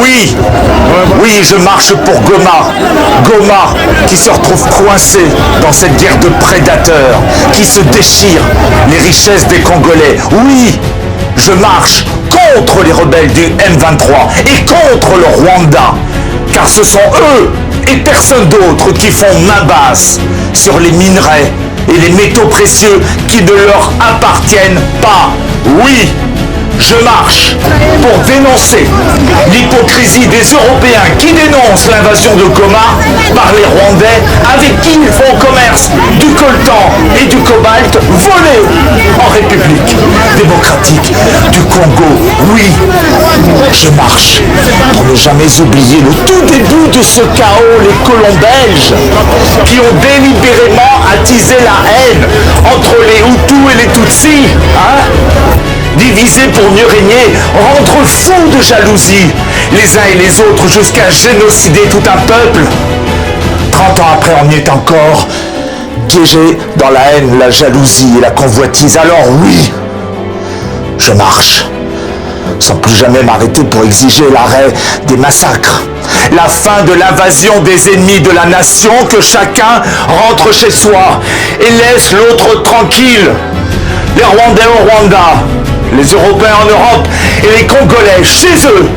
Oui, oui, je marche pour Goma. Goma qui se retrouve coincé dans cette guerre de prédateurs, qui se déchire les richesses des Congolais. Oui, je marche contre les rebelles du M23 et contre le Rwanda, car ce sont eux et personne d'autre qui font main basse sur les minerais et les métaux précieux qui ne leur appartiennent pas. Oui, je marche pour dénoncer l'hypocrisie des Européens qui dénoncent l'invasion de Goma par les Rwandais avec qui ils font commerce du coltan et du cobalt volés en République démocratique du Congo. Oui, je marche pour ne jamais oublier le tout début de ce chaos, les colons belges qui ont délibérément attisé la haine entre les Hutus et les Tutsis. Divisés pour mieux régner, rendre fous de jalousie les uns et les autres jusqu'à génocider tout un peuple. 30 ans après, on y est encore, piégé dans la haine, la jalousie et la convoitise. Alors oui, je marche, sans plus jamais m'arrêter pour exiger l'arrêt des massacres, la fin de l'invasion des ennemis de la nation, que chacun rentre chez soi et laisse l'autre tranquille. Les Rwandais au Rwanda, les Européens en Europe et les Congolais chez eux,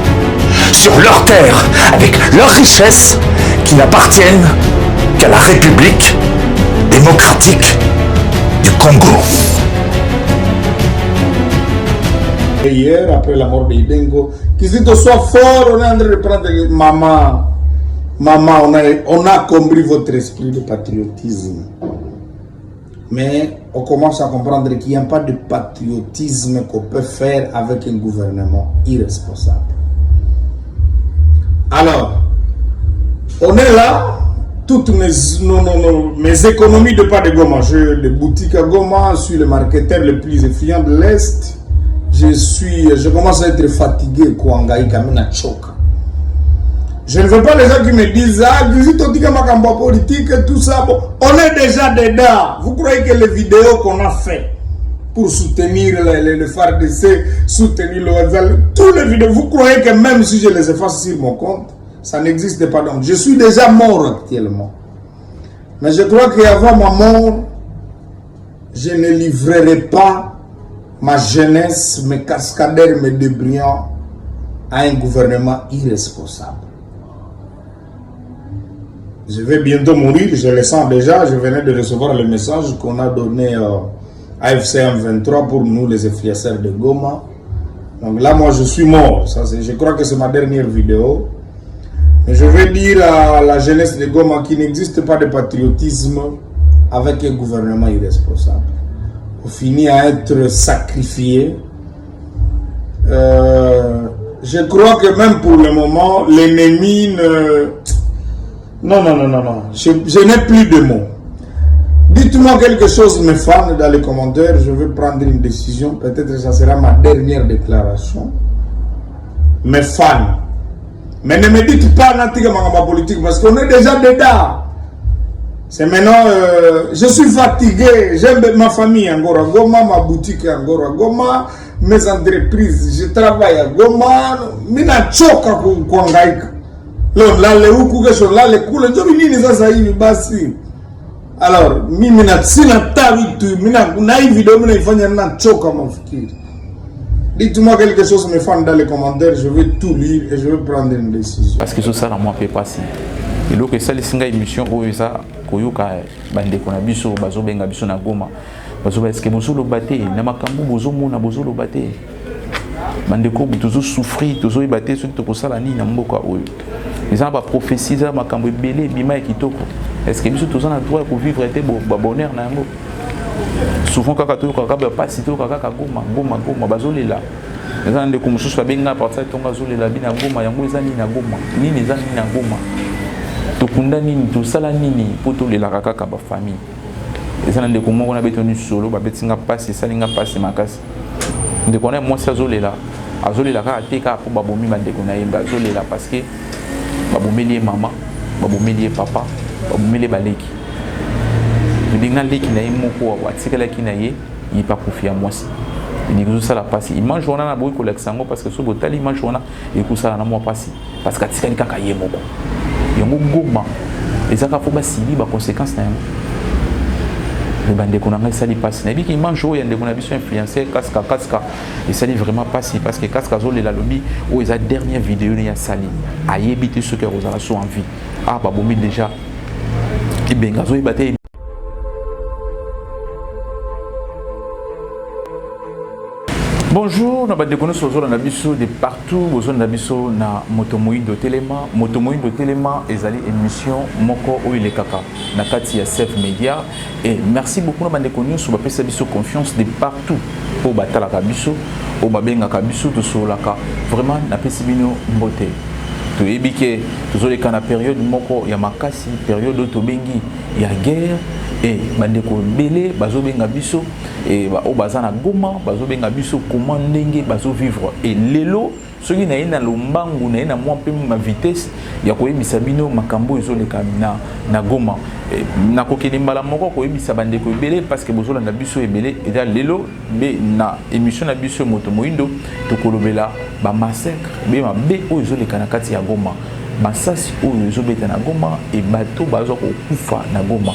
sur leurs terres, avec leurs richesses qui n'appartiennent qu'à la République démocratique du Congo. Et hier, après la mort d'Idengo, Kizito soit fort, on est en train de prendre maman, on a compris votre esprit de patriotisme. Mais on commence à comprendre qu'il n'y a pas de patriotisme qu'on peut faire avec un gouvernement irresponsable. Alors, on est là, toutes mes économies de pas de Goma, j'ai des boutiques à Goma, je suis le marketeur le plus influent de l'Est. Je commence à être fatigué, Kouangaï, Kamina Choka. Je ne veux pas les gens qui me disent politique et tout ça. Bon, on est déjà dedans. Vous croyez que les vidéos qu'on a fait pour soutenir le FARDC, soutenir le WhatsApp, tous les vidéos, vous croyez que même si je les efface sur mon compte, ça n'existe pas. Donc, je suis déjà mort actuellement. Mais je crois qu'avant ma mort, je ne livrerai pas ma jeunesse, mes cascadeurs, mes débrillants à un gouvernement irresponsable. Je vais bientôt mourir, je le sens déjà. Je venais de recevoir le message qu'on a donné à FCM 23 pour nous, les influenceurs de Goma. Donc là, moi, je suis mort. Ça, je crois que c'est ma dernière vidéo. Mais je vais dire à la jeunesse de Goma qu'il n'existe pas de patriotisme avec un gouvernement irresponsable. On finit à être sacrifié. Je crois que même pour le moment, l'ennemi ne... Non. Je n'ai plus de mots. Dites-moi quelque chose, mes fans, dans les commentaires. Je vais prendre une décision. Peut-être que ça sera ma dernière déclaration. Mes fans. Mais ne me dites pas ma politique parce qu'on est déjà dedans. C'est maintenant, je suis fatigué. J'aime ma famille à Goma, ma boutique à Goma, mes entreprises. Je travaille à Goma. Mina choka kuangaika. Alors, mimi na sina tavitu, na hii video mina ifanya na choka mafikiri. Dites-moi quelque chose, mes fans, dans les commentaires, je vais tout lire et je vais prendre une décision. Parce que ça, la moi, peut passer. Et donc, ça, les singa émission, ça, koyoka, bande kona biso, bazo benga biso na Goma. Bazo ba, est-ce que bozo lo bate, na makambu bozo mona bozo lo bate. Bande ko bozo souffrir, bozo y bate, ceux qui te kosala ni na mboka oyo. Ils ont prophétie, ils ont belé, bima et kitoko. Est-ce que nous sommes en droit pour vivre et bonheur na yango? Souvent quand tu as pas si tu as goma bazole là. Les gens de comme chose benga partir tonga zole la bina goma yango ezani na goma. Nini ezani na goma. Tokunda nini to sala nini poto le la kaka ba famille. Les gens de comme on a betonu solo ba betinga passe salinga passe makasi. De connaît moi ça zole là. Azole la ka teka pour babomi bande kona yemba zole là parce que babomeli maman, babomeli papa, babomeli baleki. Je dis que leki na yemoko wa tika leki na ye, il pas confier à moi. il dit ça la passe image on a beaucoup collection parce que ce botal image on a et que ça na moi passe parce que tika kaka yemoko yango goma ezaka faut ba sibi ba conséquences na yango le bande qu'on a ça li passe na bi ki image o yande mon avis influencer kaska et ça li vraiment passe parce que kaska zo la lobby ou eza dernière vidéo ya sali ayebite ce que rozala so envie ah ba bomi déjà ki benga zo ibate. Bonjour, nous avons découvert sur la biso de partout, besoin de biso na Motomoindo Telema. Motomoindo Telema est allé émission Moko Oile Kaka na kati ya Sef Media et merci beaucoup nous avons découvert sur la biso confiance de partout pour batala kabiso, au babenga kabiso to sur la ka. Vraiment na pesibino mbote. To ebike to les kana période moko ya makasi, période to bengi ya guerre et bandeko belé bazo benga biso et ba o bazana goma bazo benga biso comment ndenge bazo vivre et lelo soki na ina lombangu na ina mwa pe ma vitesse ya koyebisa bino makambo ezoleka na goma na kokeni mbala moko koyebisa bandeko belé parce que bozo na biso ebele et lelo be na émission na biso Motomoindo to kolobela ba massacre be ma be o ezoleka na kati ya goma masasi o ezobeta na goma et bato bazo ko kufa na goma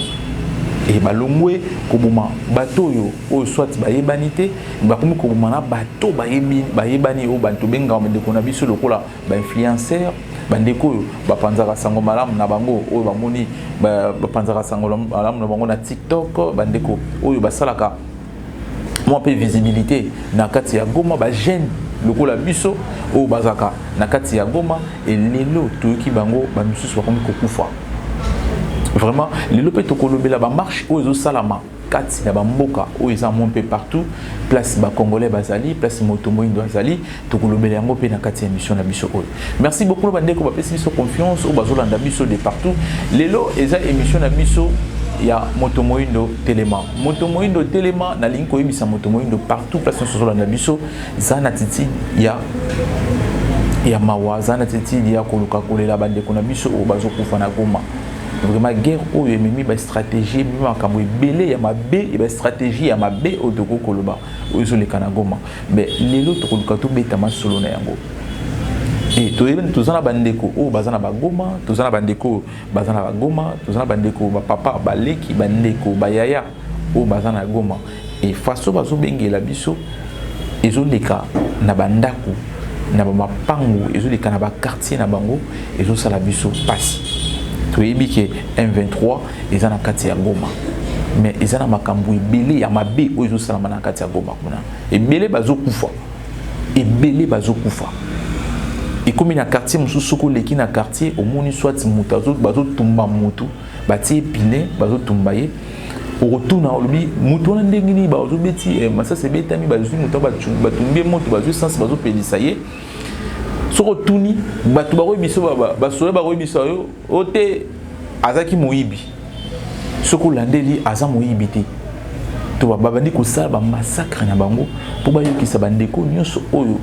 et balongwe koboma bato yo o soit bayebanité bakomi koboma na bato bayebani o bantu benga ndeko na biso lokola ba influenceur bandeko yo bapanzaka sango malamu na bango o bamoni bapanzaka sango malamu na bango na TikTok bandeko oyo basalaka mo pe visibilité na kati ya goma ba jeune lokola biso o bazaka na kati ya goma et lelo toyoki bango ba misusu bakomi kokufa. Vraiment, les lopes to kolobela ba marche o ezo salama kati na ba mboka o eza mon peu partout place ba congolais bazali place Motomoindo bazali to kolobela yango pe na kati émission na biso oyo. Merci beaucoup ba ndeko ba pesi biso confiance o bazolanda biso de partout. Lelo eza émission na biso ya Motomoindo Telema. Motomoindo Telema na linko yebisa Motomoindo partout place bazolanda biso zana titi ya mawaza na titi ya koluka kolela ba ndeko na biso o bazokufa na goma. Vraiment guerre où il mis ba stratégie même quand il belé ya mabe et ba stratégie ya mabe au doko koloba où ils ont les kanagoma mais les autres koluka to beta masolo na yango et to even to zana bandeko o bazana ba goma to zana bandeko bazana ba goma to zana bandeko ba papa ba leki bandeko ba yaya o bazana goma et façon bazo bengela biso ezo leka na bandako na ba mapangu ezo leka na ba quartier na bango ezo sala biso passe. Toyebi ke M23 eza na kati ya goma mais eza na makambo ebele ya mabe oyo ezosalama na kati ya goma kuna ebele bazokufa ekomi na quartier mosusu soko leki na quartier omoni soit moto bazotumba motu batie pine bazotumba ye orotuna olobi motu wana ndenge nini bazobeti masasi ebetami bazwi moto batumbie moto bazwi sansi bazopelisa ye soko tuni bato bakoyi biso basola bakoyi biso yo ote azaki moyibi soko landeli aza moyibi te to babandi kosala ba massacre na bango po bayokisa bandeko nyonso oyo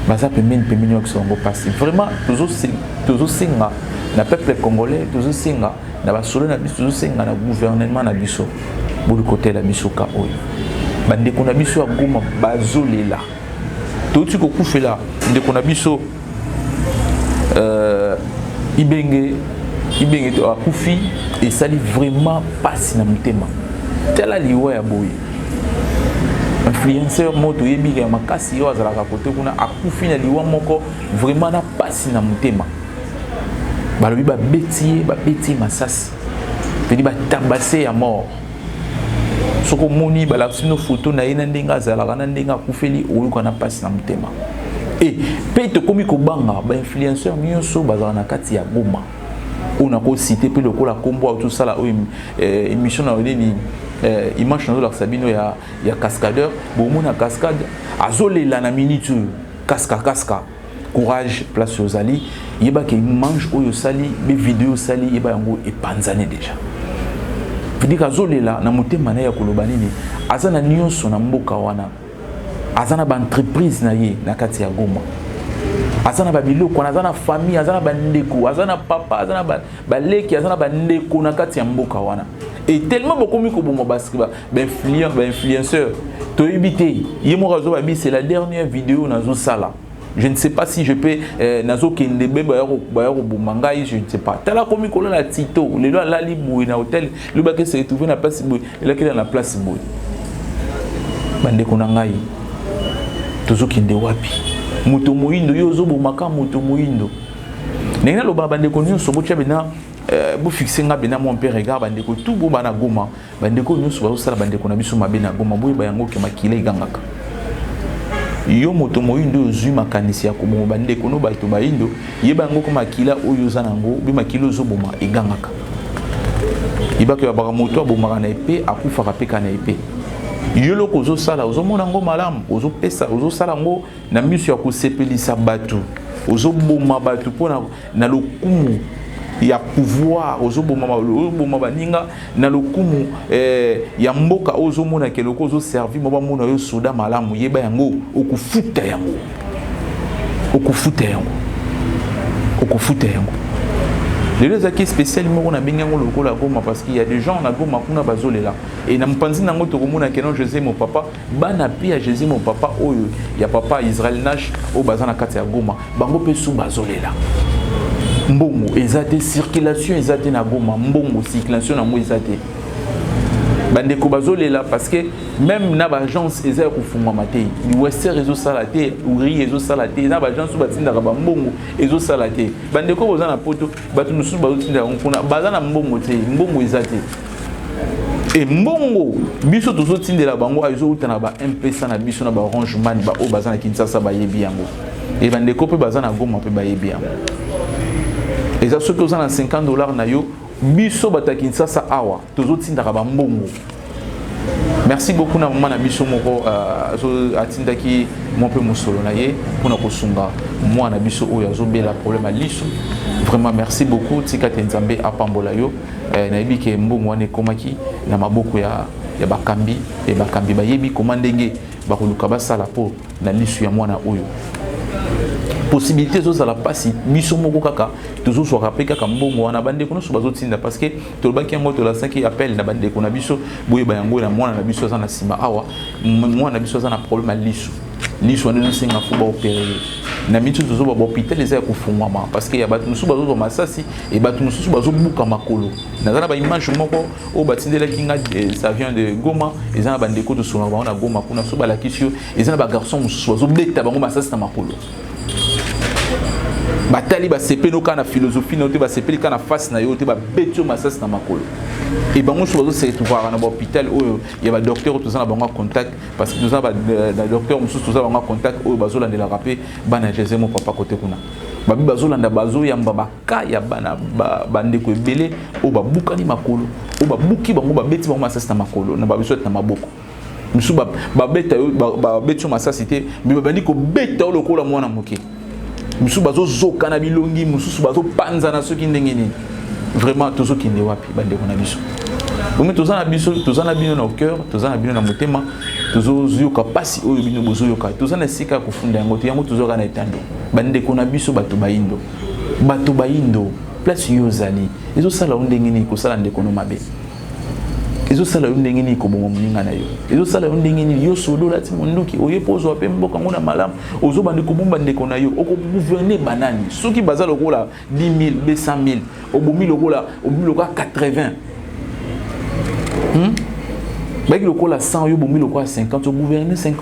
baza pembeni yo kisango passé vraiment toujours singa na peuple congolais toujours singa na basola na biso toujours singa na gouvernement na biso bulu côté la biso ka oyo bandeko na biso ya goma bazolela to tu ko kufela ndeko na biso ibenge to akufi et ça dit vraiment passe na mutema tela liwa ya boy influenceur moto yebi ya makasi yo azalaka kote kuna akufi na liwa moko vraiment na passe na mutema balobi ba beti masasi pedi ba tabasser ya mort soko moni bala sino photo na ina ndenga azalaka na ndenga akufeli oyo kana passe na mutema. Et puis te komi ko banga ba influenceur nyonso bazala na kati ya goma on a ko cité pe lokola kombo tout ça là émission na odeni image na la sabino ya cascadeur bo mona cascade azolela na minute casca courage place aux ali yeba ke mange oyo sali be vidéo sali yeba yango epanzane déjà vidika azolela na motema na ya koloba nini azana nyonso na mboka wana azana ba entreprise na ye na kati ya goma azana ba biloko azana famille azana ba ndeko azana papa azana ba leki azana ba ndeko na kati ya mboka wana Et tellement beaucoup mieux que bon parce que influenceur to éviter yemo razo babi c'est la dernière vidéo dans sala. Je ne sais pas si je peux nazo kende be ba yo bomanga je ne sais pas. Tala komi ko la tito le lo la libu na hôtel le ba ke se retrouver na place boy il a que dans la place boy. Bande ko na ngai tozo kende wapi moto moindo yo zo bomaka moto moindo. Nenga lo ba bande ko nyo so bo tchabena vous fixez mon père regarde bandeko tout bo bana goma bandeko nyusu ba sala bandeko na biso mabe na goma boy ba yango ke makila igangaka yo moto moyindo zui makanisi ya komo bandeko no baito bayindo yeba yango ko makila oyo zanango bi makilo zo boma igangaka ibaka ya baka moto abomaka na epé akufa kapeka na epé yo loko zo sala ozo mona ngo malamu ozo pesa ozo sala ngo na miso ya ko sepelisa batu ozo boma batu pona na lokumu ya pouvoir ozoboma baninga na lokumu ya mboka ozomona ke loko ozo servi mo bamona yo soda malamu yeba yango okufuta yango les gens qui spécialement on a bien le lokola goma parce qu'il y a des gens na goma kuna bazolela et na mpanzi nango to komona ke non Jésus mon papa bana pia Jésus mon papa oyo ya papa Israël Nash o bazana kati ya goma bango pe su bazolela mbongo ezate circulation ezate na goma mbongo circulation na mo ezate bande ko bazolela parce que même na ba agence ezaya kufungwa matei western réseau salate uri réseau salate na ba agence batinda ka mbongo réseau salate bande ko bozana poto batu nusu bazotinda nkuna bazana mbongo te mbongo ezate et mbongo biso tozotindela bango azo utana ba M-Pesa na biso na ba Orange Money ba o bazana Kinshasa ba yebi yango et bande ko pe bazana goma pe ba yebi yango. Et ça, ceux qui ont $50 na yo, biso batakin ça awa, tous autres tinda kaba mbongo. Merci beaucoup na maman na biso moko atinda ki mon peu musolo na ye pour na kosunga moi na biso oyo azobela problème à liso. Vraiment merci beaucoup tika tenzambe apambola yo na yebi ke mbongo wane komaki na maboko ya bakambi et bakambi ba yebi komandenge ba koluka basala po na liso ya mwana oyo. Possibilité zo la passi biso moko kaka toujours so rappeler kaka mbongo wana bande ko no so bazotinda parce que to baki yango to la 5 appel na bande ko na biso boye ba yango na mwana na biso za na sima awa mwana na biso za na problème à liso wana nsinga fuba opérer na mitu toujours ba hôpital ezaya kufungwama parce que ya batu musu bazo masasi et batu musu bazo buka makolo na za na ba image moko o batindela kinga ça vient de Goma ezana bande ko to so na Goma kuna so ba la kisio ezana ba garçon musu bazo beta bango masasi na makolo batali ba sepeno kana philosophie note ba sepeli kana face na yote ba betio masas na makolo et bango so bazo se retrouver na hôpital oyo ya ba docteur to za na bango contact parce que nous avons ba docteur musu to za bango contact oyo bazo landela rapé bana Jésus mon papa côté kuna babi bazo landa bazo yamba baka ya bana bande ko ebele o ba bukani makolo o ba buki bango ba beti bango masas na makolo na ba biso na maboko musu ba beta ba betio masas ité mais ba bandi ko beta o lokola mwana moke musu bazo zoka na bilongi musu bazo panza na soki ndenge nini vraiment tozo kinde wapi bande ko na biso omi toza na biso toza na bino na cœur toza na bino na motema tozo yoka pasi oyo bino bozo yoka toza na sika ko funda yango yango tozo kana etando bande ko na biso bato bayindo place yozali ezo sala ndenge nini ko sala ndeko no mabe ezo sala ndenge nini ko bongo muninga na yo ezo sala ndenge nini yo solo lati monduki oyepozo ape mboka ngona malamu ozo bande ko bomba ndeko na yo oko gouverner banani soki bazalo kola 10 000 200 000 obomi lokola 80 baki lokola 100 yo bomi lokola 50 au gouverner 50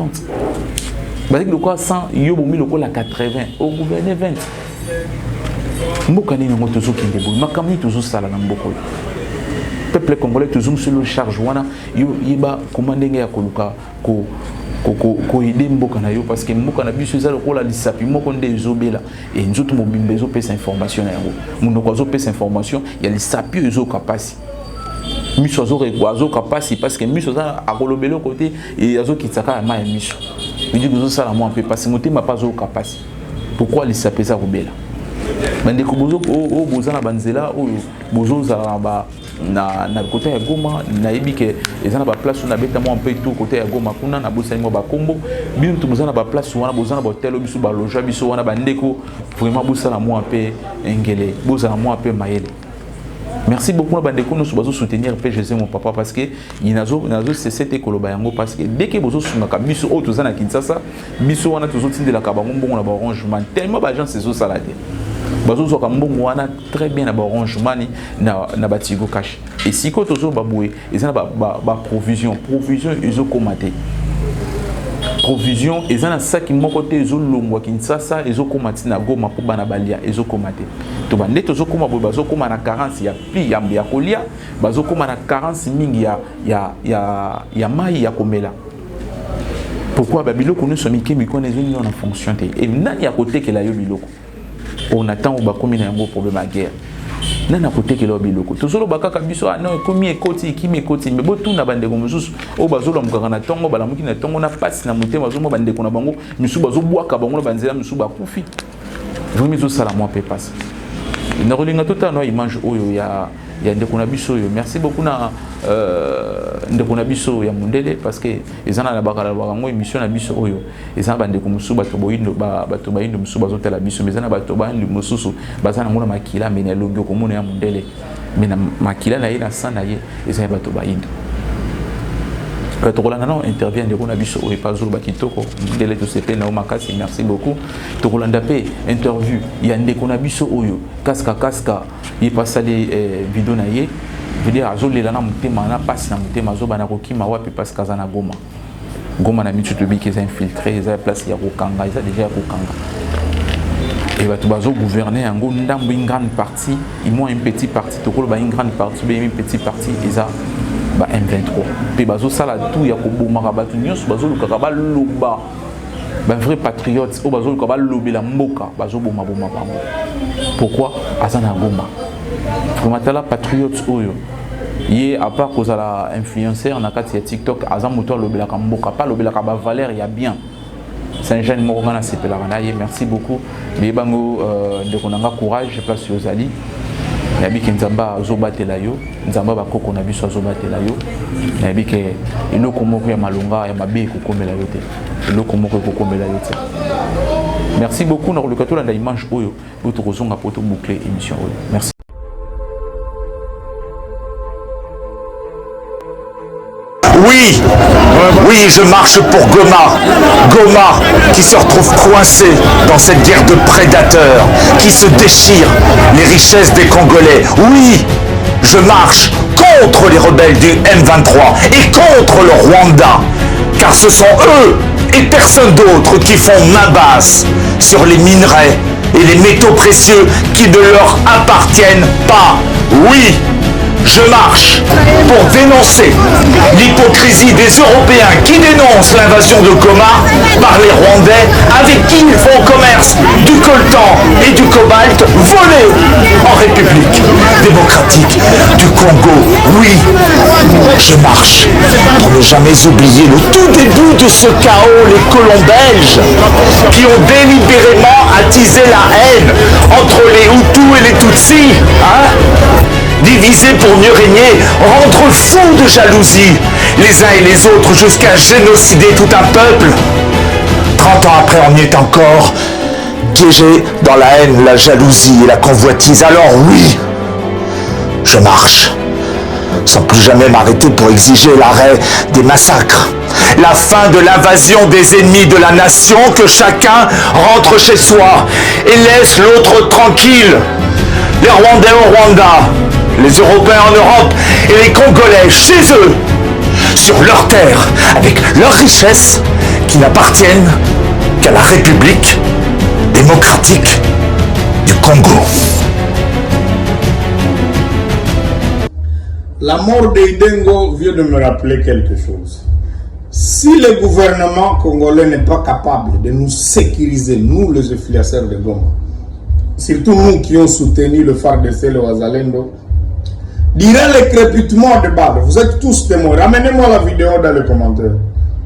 baki lokola 100 yo bomi lokola 80 au gouverner 20 mboka nini ngo tozo kinde boy makamni tozo sala na mboko peuple congolais toujours sur le charge wana yo yiba komandenge ya koluka ko aider mboka na yo parce que mboka na biso za lokola lisapi moko nde ezobela et nzoto mobimbe ezo pesa information na yango mundo ko zo pesa information ya lisapi ezo kapasi miso azo kapasi parce que miso za akolobelo côté et azo kitaka ma miso dit que ça la moi un peu parce que motema pas zo kapasi pourquoi lisapi za kobela bande ko bozo o bozana banzela o bozo za ba na côté ya Goma na yebike ezana ba place na beta mo un peu tout côté ya Goma kuna na bosa mo ba kombo bino to bozana ba place wana bozana ba hotel biso ba loja biso wana bandeko vraiment bosa na mo un peu engele bosa na mo un peu mayele Merci beaucoup bandeko nous bazo soutenir PGC mon papa parce que il nazo cessé koloba yango parce que dès que bozo sungaka biso o tozana Kinshasa biso wana tozo tindela ka bango mbongo na ba arrangement tellement ba gens sezo salade bazo zoka mbongo wana très bien na ba arrangement na batigo cash et si ko tozo baboué ezana ba provision ezo komaté provision ezana saki moko te ezo longwa Kinshasa ezo komati na Goma po bana balia ezo komate to bande tozo koma bo bazo koma na carence ya pi ya kolia bazo koma na carence mingi ya mai ya komela. Pourquoi babiloko nous sommes kimi ko nezo na fonction te et nani ya côté que la yo biloko on attend au bakomi na yango problème à guerre nana côté que la biloko tozolo bakaka biso non komi ekoti kimi ekoti mais bo tuna bande ko mususu o bazolo mukaka na tongo balamuki na tongo na pasi na mutema bazo mo bande ko na bango misu bazo bwaka bango na banzela misu bakufi vraiment zo sala moi pe passe na rolinga tota no image oyo ya ndeko na biso yo merci beaucoup na ndeko na biso ya mundele parce que ezana na bakala bango émission na biso oyo ezana bande ko musu bato boyindo bato bayindo musu bazo tela biso mais ezana bato bandi mususu bazana ngona makila mais na logo ko mona ya mundele mais na makila na ye na sana ye ezana bato bayindo quand on intervient de Ronabiso et pas Zul Bakitoko, de l'aide de CP Naomakasi, merci beaucoup. Tokolanda P interview, il y a un déconabiso Oyo, Kaska, il passe les vidéos naïe, je veux dire, Azul Lana Mutema, passe na Mutema, Zobanaroki, Mawa, puis passe Kazana Goma. Goma n'a mis tout le qui est infiltré, ils ont placé Yarokanga, ils ont déjà Yarokanga. Et bah, tu vas gouverner en Gondam, une grande partie, ils m'ont une petite partie, Tokolo, une grande partie, une petite partie, ils ont M23. Puis bazo sala tout ya ko bomaka batu nyos bazo lukaka ba loba. Ba vrai patriote o bazo lukaka ba lobela mboka bazo boma bango. Pourquoi azana Goma? Comme tala patriote oyo. Yé à part cause la influenceur na kati ya TikTok azan moto lobela ka mboka pas lobela ka ba valeur ya bien. Saint-Jean Morgana sepela na yé merci beaucoup. Mais bango de konanga courage place Yozali. Nabi ke nzamba azobatela yo nzamba bakoko na biso azobatela yo nabi ke eloko moko ya malonga ya mabe kokomela yo te eloko moko kokomela yo te. Merci beaucoup na koleka to la image oyo to kozonga poto boucler émission oyo merci. Oui, je marche pour Goma. Goma qui se retrouve coincé dans cette guerre de prédateurs, qui se déchire les richesses des Congolais. Oui, je marche contre les rebelles du M23 et contre le Rwanda, car ce sont eux et personne d'autre qui font main basse sur les minerais et les métaux précieux qui ne leur appartiennent pas. Oui, je marche pour dénoncer l'hypocrisie des Européens qui dénoncent l'invasion de Goma par les Rwandais avec qui ils font commerce du coltan et du cobalt volés en République démocratique du Congo. Oui, je marche pour ne jamais oublier le tout début de ce chaos, les colons belges qui ont délibérément attisé la haine entre les Hutus et les Tutsis. Divisés pour mieux régner, rendre fous de jalousie les uns et les autres jusqu'à génocider tout un peuple. 30 ans après, on y est encore, piégé dans la haine, la jalousie et la convoitise. Alors oui, je marche, sans plus jamais m'arrêter pour exiger l'arrêt des massacres, la fin de l'invasion des ennemis de la nation, que chacun rentre chez soi et laisse l'autre tranquille. Les Rwandais au Rwanda, les Européens en Europe et les Congolais chez eux, sur leurs terres, avec leurs richesses qui n'appartiennent qu'à la République démocratique du Congo. La mort d'Idengo vient de me rappeler quelque chose. Si le gouvernement congolais n'est pas capable de nous sécuriser, nous les influenceurs de Goma, surtout nous qui ont soutenu le FARDC, le Wazalendo, durant le crépitement de balles, vous êtes tous témoins. Ramenez-moi la vidéo dans les commentaires.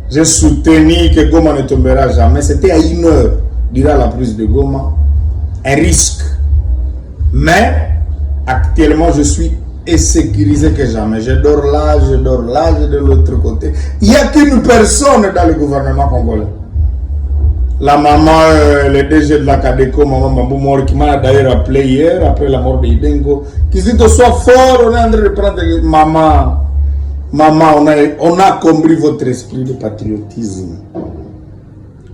J'ai soutenu que Goma ne tombera jamais. C'était à 1 heure durant la prise de Goma. Un risque. Mais actuellement, je suis insécurisé que jamais. Je dors là, de l'autre côté. Il n'y a qu'une personne dans le gouvernement congolais. la maman, le DG de la Cadeco, maman Bambou Mor, qui m'a d'ailleurs appelé hier, après la mort de Idengo, qui dit que soit fort, on est en train de prendre maman, on a compris votre esprit de patriotisme.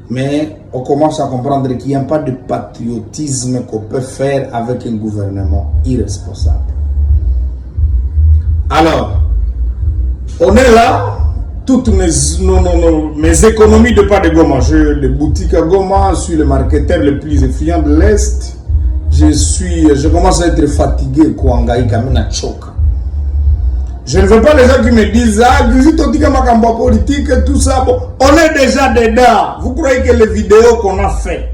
Mais on commence à comprendre qu'il n'y a pas de patriotisme qu'on peut faire avec un gouvernement irresponsable. Alors, on est là, toutes mes économies de pas de Goma, j'ai des boutiques à Goma, je suis le marketeur le plus influent de l'Est. Je commence à être fatigué, Kouangaï, Kamina Choka. Je ne veux pas les gens qui me disent, politique, tout ça. Bon, on est déjà dedans. Vous croyez que les vidéos qu'on a fait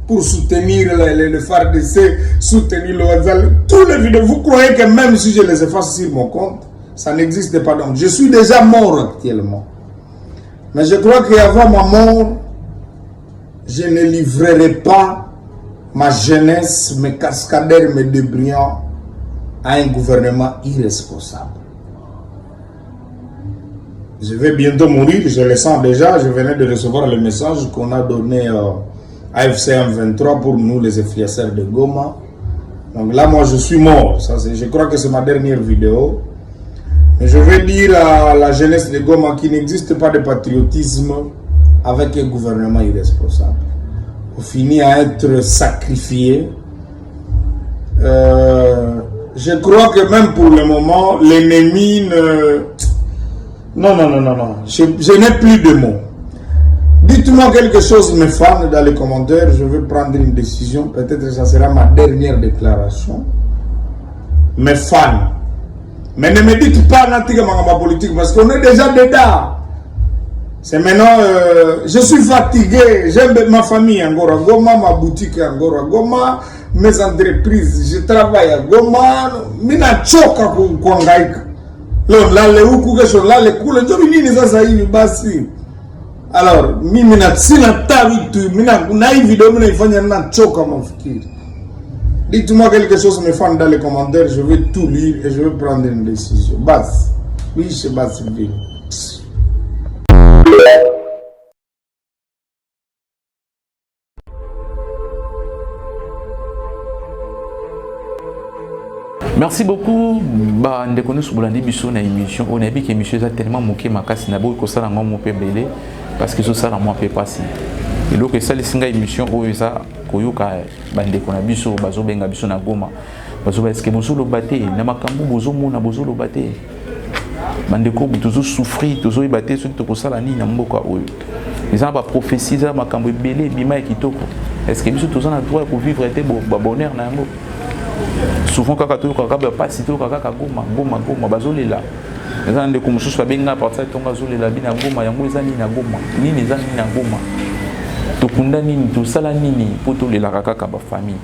pour soutenir le FARDC, soutenir le WhatsApp, tous les vidéos, vous croyez que même si je les efface sur mon compte, ça n'existe pas. Donc, je suis déjà mort actuellement. Mais je crois qu'avant ma mort, je ne livrerai pas ma jeunesse, mes cascadeurs, mes débrillants à un gouvernement irresponsable. Je vais bientôt mourir, je le sens déjà. Je venais de recevoir le message qu'on a donné à FCM 23 pour nous, les influenceurs de Goma. Donc là, moi, je suis mort. Ça, je crois que c'est ma dernière vidéo. Et je vais dire à la jeunesse de Goma qu'il n'existe pas de patriotisme avec un gouvernement irresponsable. On finit à être sacrifié. Je crois que même pour le moment, l'ennemi ne... Non. Je n'ai plus de mots. Dites-moi quelque chose, mes fans, dans les commentaires. Je vais prendre une décision. Peut-être que ça sera ma dernière déclaration. Mes fans. Mais ne me dites pas ma politique parce qu'on est déjà dedans. C'est maintenant, je suis fatigué. J'aime ma famille à Goma, ma boutique à Goma, mes entreprises. Je travaille à Goma. Mina choka kuangaika. Alors, mimi na sina tavitu, na hii video mina ifanya na choka mafikiri. Dites-moi quelque chose, mes fans, dans les commentaires, je vais tout lire et je vais prendre une décision. Bas, oui, c'est Bas Sylvie. Merci beaucoup. Bah, on déconne sur l'année biso na émission. On a vu que émission est tellement moqué ma casse na beau que ça la mon peu belé parce que ça la moi peut passer. Et donc ça les singa émission où ça koyoka bande kona biso bazo benga biso na Goma. Bazo est-ce que bozo lo baté na makambu bozo mona bozo lo baté. Bande ko toujours souffrir, toujours baté sur to ça la ni na mboka oyo. Ils ont pas prophétie ça makambu belé bima kitoko. Est-ce que biso tous on a droit pour vivre était bonheur na mboka. Souvent quand tu as pas si tu as Goma bazolela eza ndeko mususu babenga partir tonga zolela bina Goma yango eza nini na Goma nini eza nini na Goma tokunda nini tosala nini po tolela kaka ba famille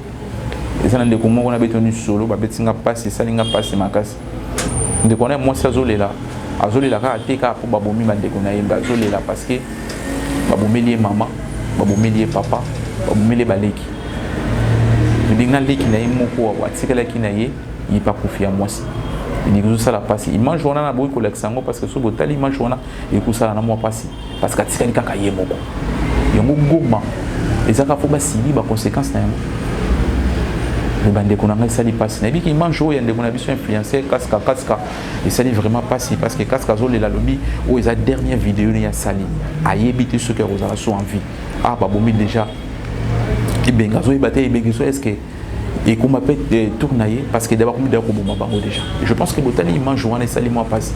eza ndeko moko na betoni solo ba betinga pasi salinga pasi makasi ndeko na mwasi azolela kaka teka po babomi bandeko na yemba azolela parce que babomeli mama babomeli papa babomeli baleki Dinga leki na imoko wa tikala kinaye il pas confier à moi si il dit ça la passe il mange on a boy collectiongo parce que so botali il mange on a et que ça na moi passe parce que tikala kaka yemoko yango Goma ezaka fo ba sibi ba conséquences na yango le bande ko na ngai sali passe na bi ki mange o yande ko na biso influencer kaska et ça dit vraiment passe parce que kaska zo le la lobby o eza dernière vidéo ni ya sali ayebite ce que vous avez so envie ah ba bomi déjà est-ce que et qu'on m'appelle tournailler parce que d'abord déjà je pense que botali image journée sali moi passe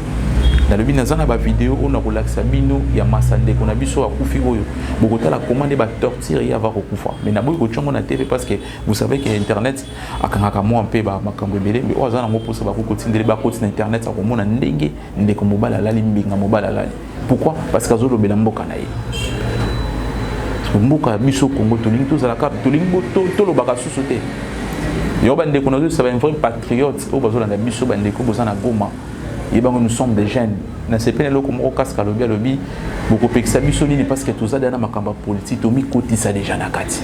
dans le bina zana ba vidéo on a relaxa bino ya masande qu'on a biso akufi oyo bokota la commande ba torture ya va okufa mais na boy ko chongo na TV parce que vous savez que internet akangaka mo un peu ba makambo belé mais ozana ngo posa ba ko tindele ba ko internet sa ko mona ndenge ndeko mobala lali mbinga mobala lali pourquoi parce que azolo bela mboka na ye mboka biso Congo tolingi tozala ka tolingi tolo baka susote yo bande ko nazo ça va un vrai patriote au bazola na biso bande ko bozana Goma yebango nous sommes des jeunes na sepene loko moko kaska lobi boko pekisa biso nini parce que tozada na makamba politique to mi kotisa déjà na kati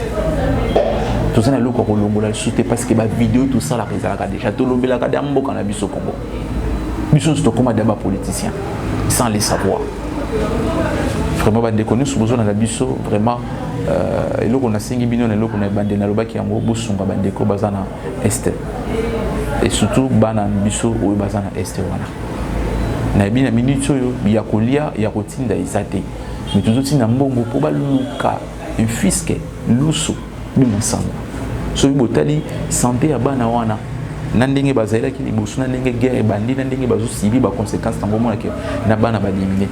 tozana loko ko longola susote parce que ba vidéo tout ça la rezala déjà to lombela ka mboka na biso Congo biso sto comme d'aba politicien sans les savoir vraiment bandeko nyonso bozo na biso vraiment eloko na sengi bino na eloko na bande na lobaki yango bosunga bandeko baza na este et surtout bana biso oyo baza na este wana na bina minute oyo ya kolia ya kotinda ezate mais tozotinda mbongo po baluka fiske lusu bimusanga so botali santé ya bana wana na ndenge bazalaki liboso na ndenge guerre bandi na ndenge bazo sibi ba conséquences tango mona ke na bana ba diminuer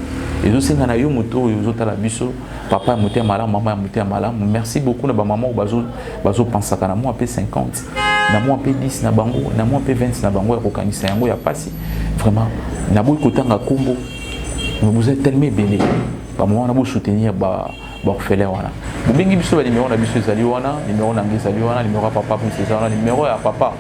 ezo senga na yo moto oyo ozotala biso papa ya moto ya malamu mama ya moto ya malamu merci beaucoup na ba maman bazo pensaka na moi pe 50 na moi pe 10 na bango na moi pe 20 na bango ya kokanisa yango ya pasi vraiment na boy kotanga kombo vous êtes tellement béni ba maman na bo soutenir ba orphelin wana bobengi biso ba numéro na biso ezali wana numéro na ngi ezali wana numéro ya papa pe ezali wana numéro ya papa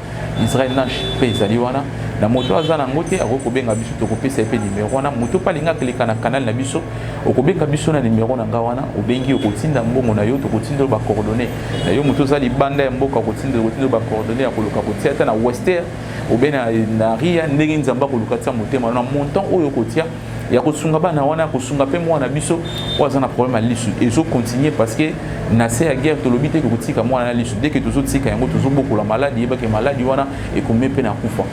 Israël Nash pe ezali wana na moto aza na ngote akobenga biso tokopesa pe numéro wana moto pa linga klika na canal na biso okobenga biso na numéro na nga wana obengi okotinda mbongo na yo tokotinda ba coordonnées na yo moto za libanda ya mboka okotinda ba coordonnées ya koluka kotia ta na western obena na ria ndenge nzamba koluka tia motema na montant oyo kotia ya kosunga bana wana kosunga pe mwana biso oza na problème à lisu ezo continuer parce que na se ya guerre tolobi te kotika mwana na lisu dès que tozo tika yango tozo bokola maladie yeba ke maladie wana ekomepe na kufa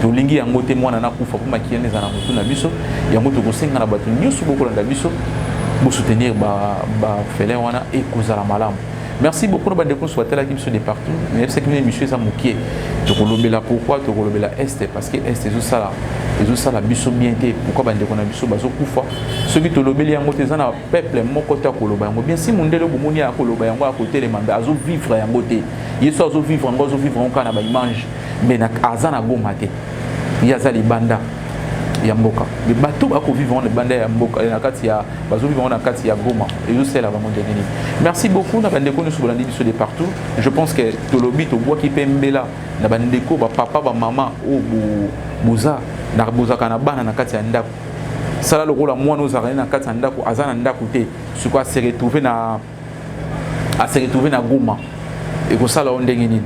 tolingi yango te mwana na kufa kuma kiene za na mutu na biso yango tokosenga na bato nyonso bokola na biso bo soutenir ba fele wana et kozala malamu. Merci beaucoup de vous souhaiter la émission de partout. Mais c'est que monsieur ça moukié. Tu kolobela pourquoi tu kolobela est parce que est c'est ça la biso bien été pourquoi bande kona biso bazo kufa. Ceux qui tolobeli yango te zana peuple moko ta koloba yango bien si mondelo bomoni ya koloba yango à côté les mamba azo vivre yango te. Yeso azo vivre on kana ba image mais na azana goma te. Yazali banda ya mboka les bateaux bako vivre na banda ya mboka na kati ya bazo vivre na kati ya Goma et je sais la vraiment donner. Merci beaucoup na bandeko nous bolandi biso de partout. Je pense que tolobi to bois qui pembela na bandeko ba papa ba maman o boza na boza kana bana na kati ya ndako sala le rôle moi nous arena na kati ya ndako azana ndako te ce quoi se retrouver na Goma et ko sala ondenge nini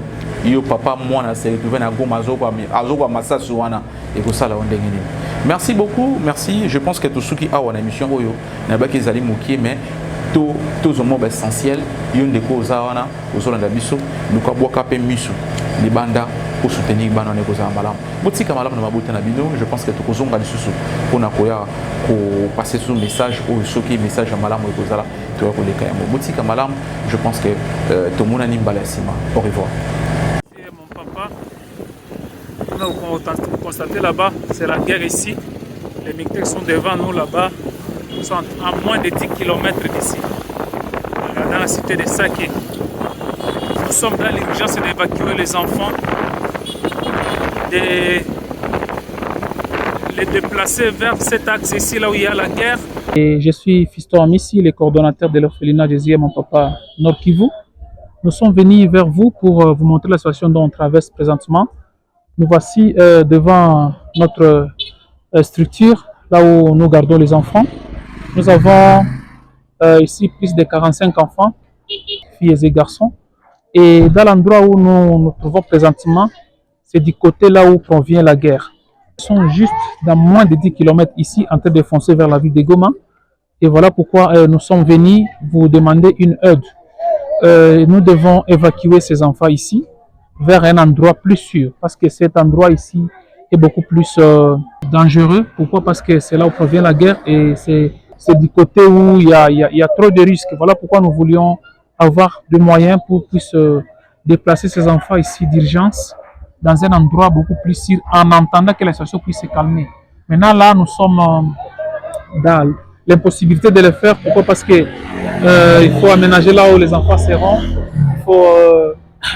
yo papa mwana se retrouver na Goma azokwa masasu wana et ko sala ondenge nini. Merci beaucoup, merci. Je pense que tout ce qui a une émission oyo na ba kezali mokie mais tout au moins essentiel yon de koza wana ozolanda biso luka boka pe misu libanda pour soutenir bana ne koza malamu botika malamu na mabota na bino. Je pense que tout kozonga lisusu pona koya ko passer ce message ou soki message malamu ekozala to ko leka yango botika malamu. Je pense que tout monde ani mbalasima. Au revoir. Mon papa, vous constatez là-bas, c'est la guerre ici. Les militaires sont devant nous là-bas, ils sont à moins de 10 km d'ici, dans la cité de Saké. Nous sommes dans l'urgence d'évacuer les enfants, de les déplacer vers cet axe ici, là où il y a la guerre. Et je suis Fiston Amissi, le coordonnateur de l'orphelinat Jésus, mon papa Nord Kivu. Nous sommes venus vers vous pour vous montrer la situation dont on traverse présentement. Nous voici devant notre structure, là où nous gardons les enfants. Nous avons ici plus de 45 enfants, filles et garçons. Et dans l'endroit où nous nous trouvons présentement, c'est du côté là où provient la guerre. Ils sont juste dans moins de 10 km ici, en train de foncer vers la ville de Goma. Et voilà pourquoi nous sommes venus vous demander une aide. Nous devons évacuer ces enfants ici vers un endroit plus sûr, parce que cet endroit ici est beaucoup plus dangereux. Pourquoi? Parce que c'est là où provient la guerre et c'est du côté où il y a trop de risques. Voilà pourquoi nous voulions avoir des moyens pour déplacer ces enfants ici d'urgence dans un endroit beaucoup plus sûr en attendant que la situation puisse se calmer. Maintenant là, nous sommes dans l'impossibilité de le faire. Pourquoi? Parce que il faut aménager là où les enfants seront. Il faut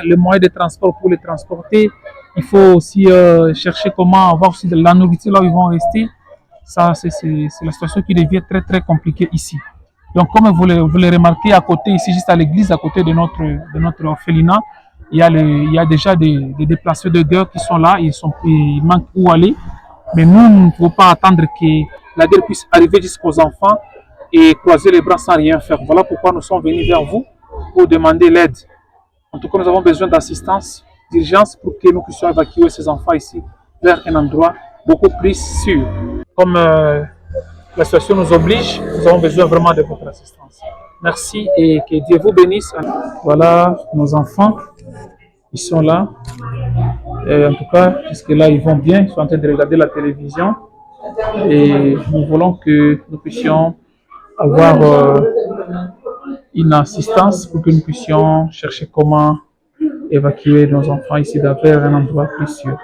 les moyens de transport pour les transporter. Il faut aussi chercher comment avoir aussi de la nourriture là où ils vont rester. Ça, c'est la situation qui devient très très compliquée ici. Donc comme vous le remarquez à côté, ici juste à l'église, à côté de notre orphelinat, il y a déjà des déplacés de guerre qui sont là, ils manquent où aller. Mais nous ne pouvons pas attendre que la guerre puisse arriver jusqu'aux enfants et croiser les bras sans rien faire. Voilà pourquoi nous sommes venus vers vous pour demander l'aide. En tout cas, nous avons besoin d'assistance, d'urgence pour que nous puissions évacuer ces enfants ici vers un endroit beaucoup plus sûr. Comme la situation nous oblige, nous avons besoin vraiment de votre assistance. Merci et que Dieu vous bénisse. Voilà nos enfants, ils sont là. Et en tout cas, jusque-là, ils vont bien, ils sont en train de regarder la télévision. Et nous voulons que nous puissions avoir une assistance pour que nous puissions chercher comment évacuer nos enfants ici vers un endroit plus sûr.